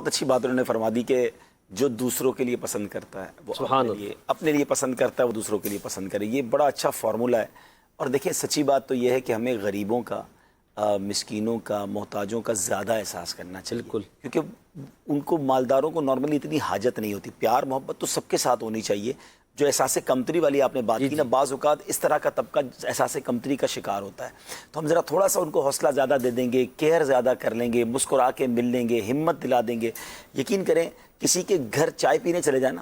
بہت اچھی بات انہوں نے فرما دی کہ جو دوسروں کے لیے پسند کرتا ہے وہ اپنے لیے پسند کرتا ہے، وہ دوسروں کے لیے پسند کرے. یہ بڑا اچھا فارمولہ ہے. اور دیکھیں سچی بات تو یہ ہے کہ ہمیں غریبوں کا، مسکینوں کا، محتاجوں کا زیادہ احساس کرنا چاہیے. بالکل، کیونکہ ان کو، مالداروں کو نارملی اتنی حاجت نہیں ہوتی. پیار محبت تو سب کے ساتھ ہونی چاہیے. جو احساس کمتری والی آپ نے بات کی نا، بعض اوقات اس طرح کا طبقہ احساس کمتری کا شکار ہوتا ہے. تو ہم ذرا تھوڑا سا ان کو حوصلہ زیادہ دے دیں گے، کیئر زیادہ کر لیں گے، مسکرا کے مل لیں گے، ہمت دلا دیں گے. یقین کریں کسی کے گھر چائے پینے چلے جائیں نا،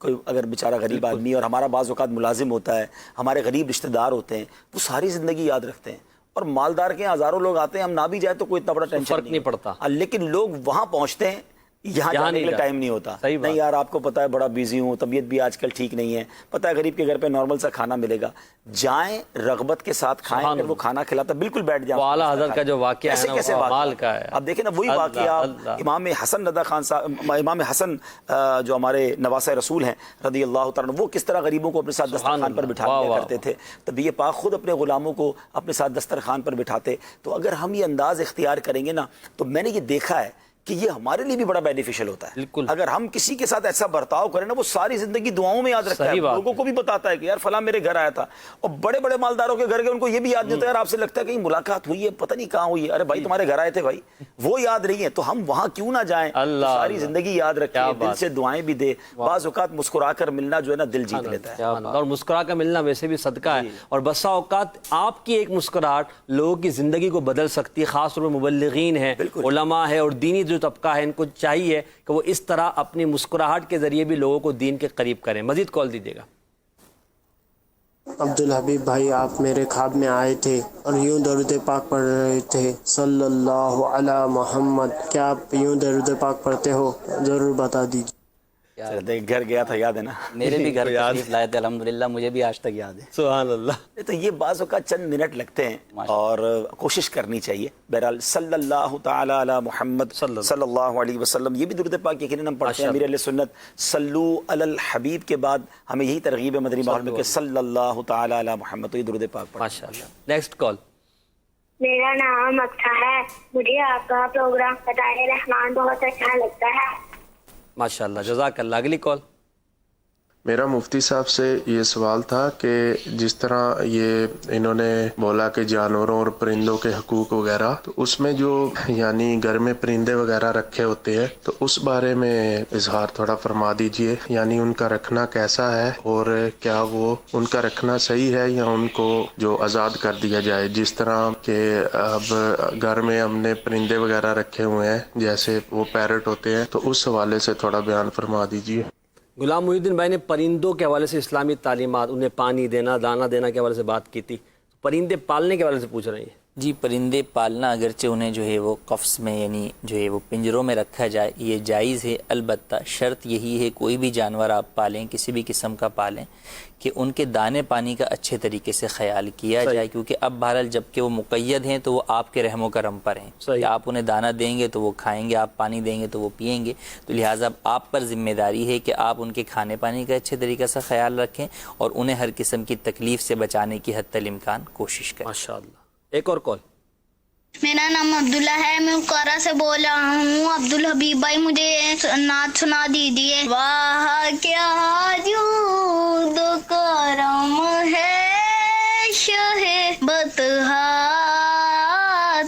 کوئی اگر بیچارہ غریب آدمی، اور ہمارا بعض اوقات ملازم ہوتا ہے، ہمارے غریب رشتہ دار ہوتے ہیں، وہ ساری زندگی یاد رکھتے ہیں. اور مالدار کے ہزاروں لوگ آتے ہیں، ہم نہ بھی جائیں تو کوئی اتنا بڑا ٹینشن فرق نہیں پڑتا. لیکن لوگ وہاں پہنچتے ہیں، یہاں جانے کے لیے ٹائم نہیں ہوتا. نہیں یار آپ کو پتا ہے بڑا بیزی ہوں، طبیعت بھی آج کل ٹھیک نہیں ہے، پتہ ہے غریب کے گھر پہ نارمل سا کھانا ملے گا، جائیں رغبت کے ساتھ کھائیں. اگر وہ کھانا کھلاتا بالکل بیٹھ جائیں. اعلیٰ حضرت کا جو واقعہ ہے نا وہ مال کا ہے. اب دیکھیں نا وہی واقعہ امام حسن رضا خان صاحب، امام حسن جو ہمارے نواسۂ رسول ہیں رضی اللہ تعالیٰ، وہ کس طرح غریبوں کو اپنے ساتھ دسترخوان پر بٹھا دیا کرتے تھے. نبی پاک خود اپنے غلاموں کو اپنے ساتھ دسترخوان پر بٹھاتے. تو اگر ہم یہ انداز اختیار کریں گے نا، تو میں نے یہ دیکھا ہے کہ یہ ہمارے لیے بھی بڑا بینیفیشل ہوتا ہے. اگر ہم کسی کے ساتھ ایسا برتاؤ کریں نا، وہ ساری زندگی دعاؤں میں یاد رکھتا ہے، لوگوں کو بھی بتاتا ہے کہ یار فلاں میرے گھر آیا تھا. اور بڑے بڑے مالداروں کے گھر گئے، ان کو یہ بھی یاد نہیں ہوتا. یار آپ سے لگتا ہے کہیں ملاقات ہوئی ہے، پتہ نہیں کہاں ہوئی ہے. ارے بھائی تمہارے گھر آئے تھے بھائی، وہ یاد نہیں ہے. تو ہم وہاں کیوں نہ جائیں، ساری زندگی یاد رکھیں، دل سے دعائیں بھی دے. بعض اوقات مسکرا کر ملنا جو ہے نا دل جیت لیتا ہے. اور مسکرا کر ملنا ویسے بھی صدقہ ہے. اور بسا اوقات آپ کی ایک مسکراہٹ لوگوں کی زندگی کو بدل سکتی ہے. خاص طور پر مبلغین ہیں، علماء ہے، اور دینی جو طبقہ ہے، ان کو چاہیے کہ وہ اس طرح اپنی مسکراہٹ کے ذریعے بھی لوگوں کو دین کے قریب کریں. مزید کال دیجیے گا. عبدالحبیب بھائی، آپ میرے خواب میں آئے تھے اور یوں درود پاک پڑھ رہے تھے، صلی اللہ علی محمد. کیا آپ یوں درود پاک پڑھتے ہو؟ ضرور بتا دیجیے. گھر گیا تھا، یاد ہے نا؟ میرے بھی گھر تشریف لائے تھے الحمدللہ، مجھے بھی آج تک یاد ہے. سبحان اللہ. تو یہ بعض اوقات چند منٹ لگتے ہیں اور کوشش کرنی چاہیے. بہرحال صلی اللہ تعالی علی محمد صلی اللہ علیہ وسلم، یہ بھی درود پاک یقیناً ہم پڑھتے ہیں. امیر اہل سنت صلو علی الحبیب کے بعد ہمیں یہی ترغیب ہے مدنی ماحول میں کہ صلی اللہ تعالی علی محمد. تو یہ درود پاک پڑھیں. ماشاءاللہ. Next call. میرا نام اکثر ہے، مجھے آپ کا پروگرام فتائح رحمان بہت اچھا لگتا ہے. ماشاءاللہ، جزاک اللہ. اگلی کال. میرا مفتی صاحب سے یہ سوال تھا کہ جس طرح یہ انہوں نے بولا کہ جانوروں اور پرندوں کے حقوق وغیرہ، تو اس میں جو یعنی گھر میں پرندے وغیرہ رکھے ہوتے ہیں، تو اس بارے میں اظہار تھوڑا فرما دیجئے. یعنی ان کا رکھنا کیسا ہے، اور کیا وہ ان کا رکھنا صحیح ہے یا ان کو جو آزاد کر دیا جائے؟ جس طرح کہ اب گھر میں ہم نے پرندے وغیرہ رکھے ہوئے ہیں، جیسے وہ پیرٹ ہوتے ہیں، تو اس حوالے سے تھوڑا بیان فرما دیجئے. غلام محی الدین بھائی نے پرندوں کے حوالے سے اسلامی تعلیمات، انہیں پانی دینا، دانہ دینا کے حوالے سے بات کی تھی. پرندے پالنے کے حوالے سے پوچھ رہے ہیں. جی، پرندے پالنا اگرچہ انہیں جو ہے وہ قفس میں یعنی جو ہے وہ پنجروں میں رکھا جائے، یہ جائز ہے. البتہ شرط یہی ہے کوئی بھی جانور آپ پالیں، کسی بھی قسم کا پالیں، کہ ان کے دانے پانی کا اچھے طریقے سے خیال کیا جائے. کیونکہ اب بہرحال جب کہ وہ مقید ہیں تو وہ آپ کے رحم و کرم پر ہیں. کہ آپ انہیں دانہ دیں گے تو وہ کھائیں گے، آپ پانی دیں گے تو وہ پئیں گے. تو لہٰذا آپ پر ذمہ داری ہے کہ آپ ان کے کھانے پانی کا اچھے طریقے سے خیال رکھیں اور انہیں ہر قسم کی تکلیف سے بچانے کی حتی الامکان کوشش کریں. ماشاءاللہ. ایک اور کال. میرا نام عبداللہ ہے، میں قارا سے بول رہا ہوں. عبدالحبیب بھائی مجھے نعت سنا دیجیے. واہ کیا جود و کرم ہے شہ بطحا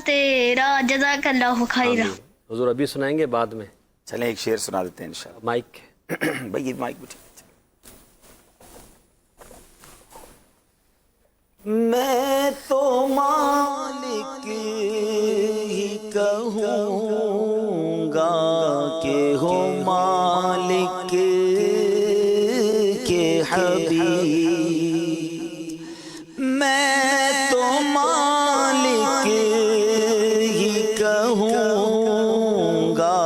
تیرا. جزاک اللہ خیرا. حضور ابھی سنائیں گے بعد میں. چلیں ایک شعر سنا دیتے ہیں انشاءاللہ. مائک بھائی یہ مائک بٹھے. میں تو مالک ہی کہوں گا کہ ہو مالک کے حبیب. میں تو مالک ہی کہوں گا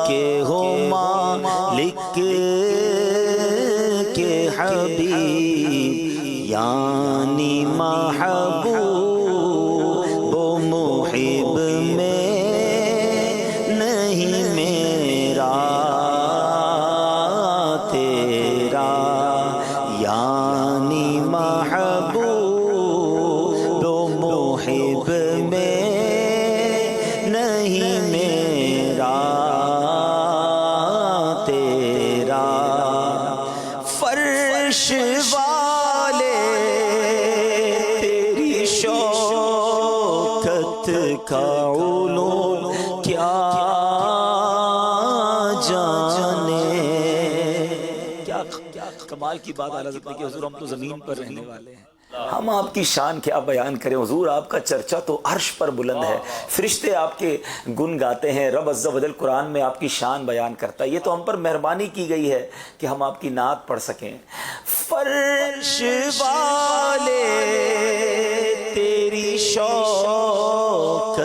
کہ ہو مالک کے حبیب. یعنی محبوب و محب میں نہیں میرا تیرا. یعنی محبوب و محب میں نہیں میرا فرش والے تیری شوکت کا علوم کیا جانے. کیا کمال کی بات اعلیٰ حضرت نے کہ حضور ہم تو زمین پر رہنے والے ہیں, ہم آپ کی شان کیا بیان کریں حضور, آپ کا چرچا تو عرش پر بلند ہے, فرشتے آپ کے گن گاتے ہیں, رب عز و جل قرآن میں آپ کی شان بیان کرتا ہے. یہ تو ہم پر مہربانی کی گئی ہے کہ ہم آپ کی نعت پڑھ سکیں. فرش والے تیری شوکت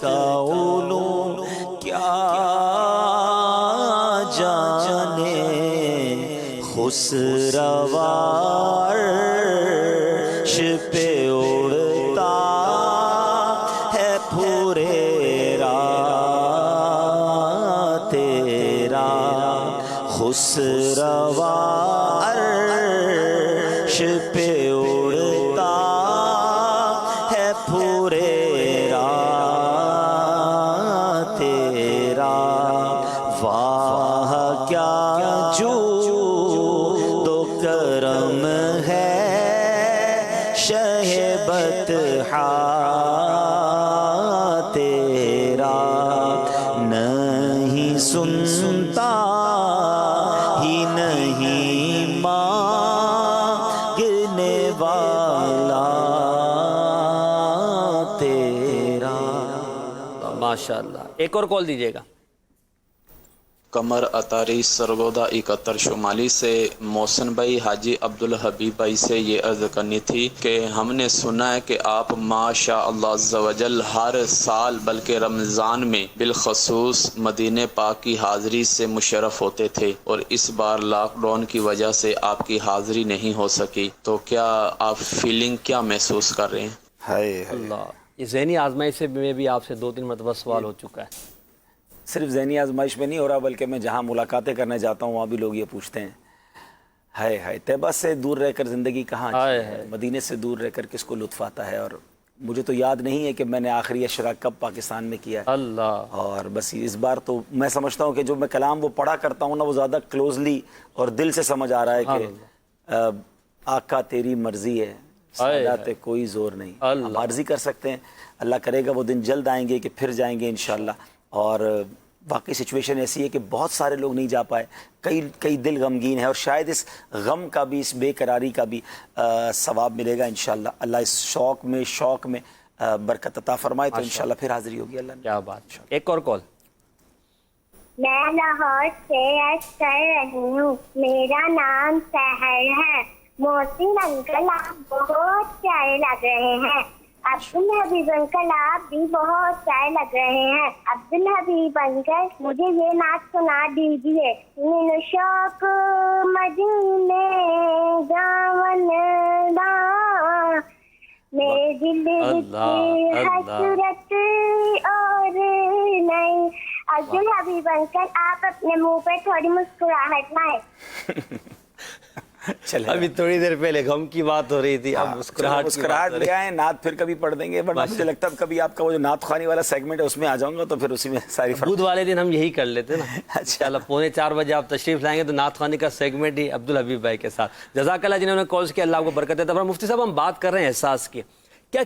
کا علوم کیا جانے, خسروار پہ اڑتا ہے پھریرا تیرا, خسروا عرش پہ اڑتا ہے پھریرا تیرا. واہ کیا جود و کرم ہے شہ بطحا تیرا, نہیں سنتا ہی نہیں مانگنے والا تیرا. ماشاءاللہ. ایک اور کال دیجیے گا. قمر اطاری سرگودا 71 شمالی سے محسن بھائی حاجی عبدالحبیب بھائی سے یہ عرض کرنی تھی کہ ہم نے سنا ہے کہ آپ ماشاء اللہ عز و جل ہر سال بلکہ رمضان میں بالخصوص مدینہ پاک کی حاضری سے مشرف ہوتے تھے, اور اس بار لاک ڈاؤن کی وجہ سے آپ کی حاضری نہیں ہو سکی, تو کیا آپ فیلنگ کیا محسوس کر رہے ہیں؟ اللہ, یہ ذہنی آزمائش سے میں بھی آپ سے 2-3 مرتبہ سوال ہو چکا ہے. صرف ذہنی آزمائش میں نہیں ہو رہا, بلکہ میں جہاں ملاقاتیں کرنے جاتا ہوں وہاں بھی لوگ یہ پوچھتے ہیں, ہائے طیبہ سے دور رہ کر زندگی کہاں اچھی ہے, مدینے سے دور رہ کر کس کو لطف آتا ہے. اور مجھے تو یاد نہیں ہے کہ میں نے آخری اشرا کب پاکستان میں کیا ہے. اللہ. اور بس اس بار تو میں سمجھتا ہوں کہ جو میں کلام وہ پڑھا کرتا ہوں نا, وہ زیادہ کلوزلی اور دل سے سمجھ آ رہا ہے کہ آقا تیری مرضی ہے, سادات کوئی زور نہیں. ہم عارضی کر سکتے ہیں, اللہ کرے گا وہ دن جلد آئیں گے کہ پھر جائیں گے انشاءاللہ. اور واقعی سچویشن ایسی ہے کہ بہت سارے لوگ نہیں جا پائے, کئی دل غمگین ہے, اور شاید اس غم کا بھی, اس بے قراری کا بھی ثواب ملے گا انشاءاللہ. اللہ اس شوق میں برکت عطا فرمائے, تو انشاءاللہ پھر حاضری ہوگی. اللہ نے. کیا بات. ایک اور کال. میں لاہور سے عرض کر رہی ہوں, میرا نام سحر ہے. محسن انکل آپ بہت پیارے لگ رہے ہیں. عبدالحبیب انکل آپ بھی بہت پیارے لگ رہے ہیں. عبدالحبیب انکل مجھے یہ نعت سنا دیجیے. من شوق مدینے جاون دا میرے دل کی حسرت اور نہیں. عبدالحبیب انکل آپ اپنے منہ پہ تھوڑی مسکراہٹ لائیں. ابھی تھوڑی دیر پہلے غم کی بات ہو رہی تھی, اب مسکراہٹ لے آئیں, نعت پھر کبھی پڑھ دیں گے. بٹ مجھے لگتا ہے کبھی آپ کا وہ جو نعت خوانی والا سیگمنٹ ہے اس میں آ جاؤں گا, تو پھر اسی میں ساری بدھ والے دن ہم یہی کر لیتے نا. انشاءاللہ 3:45 بجے آپ تشریف لائیں گے تو نعت خوانی کا سیگمنٹ ہی عبدالحبیب بھائی کے ساتھ. جزاک اللہ جنہوں نے کالز کیا, اللہ کو برکت دے. مفتی صاحب ہم بات کر رہے ہیں احساس کی, کیا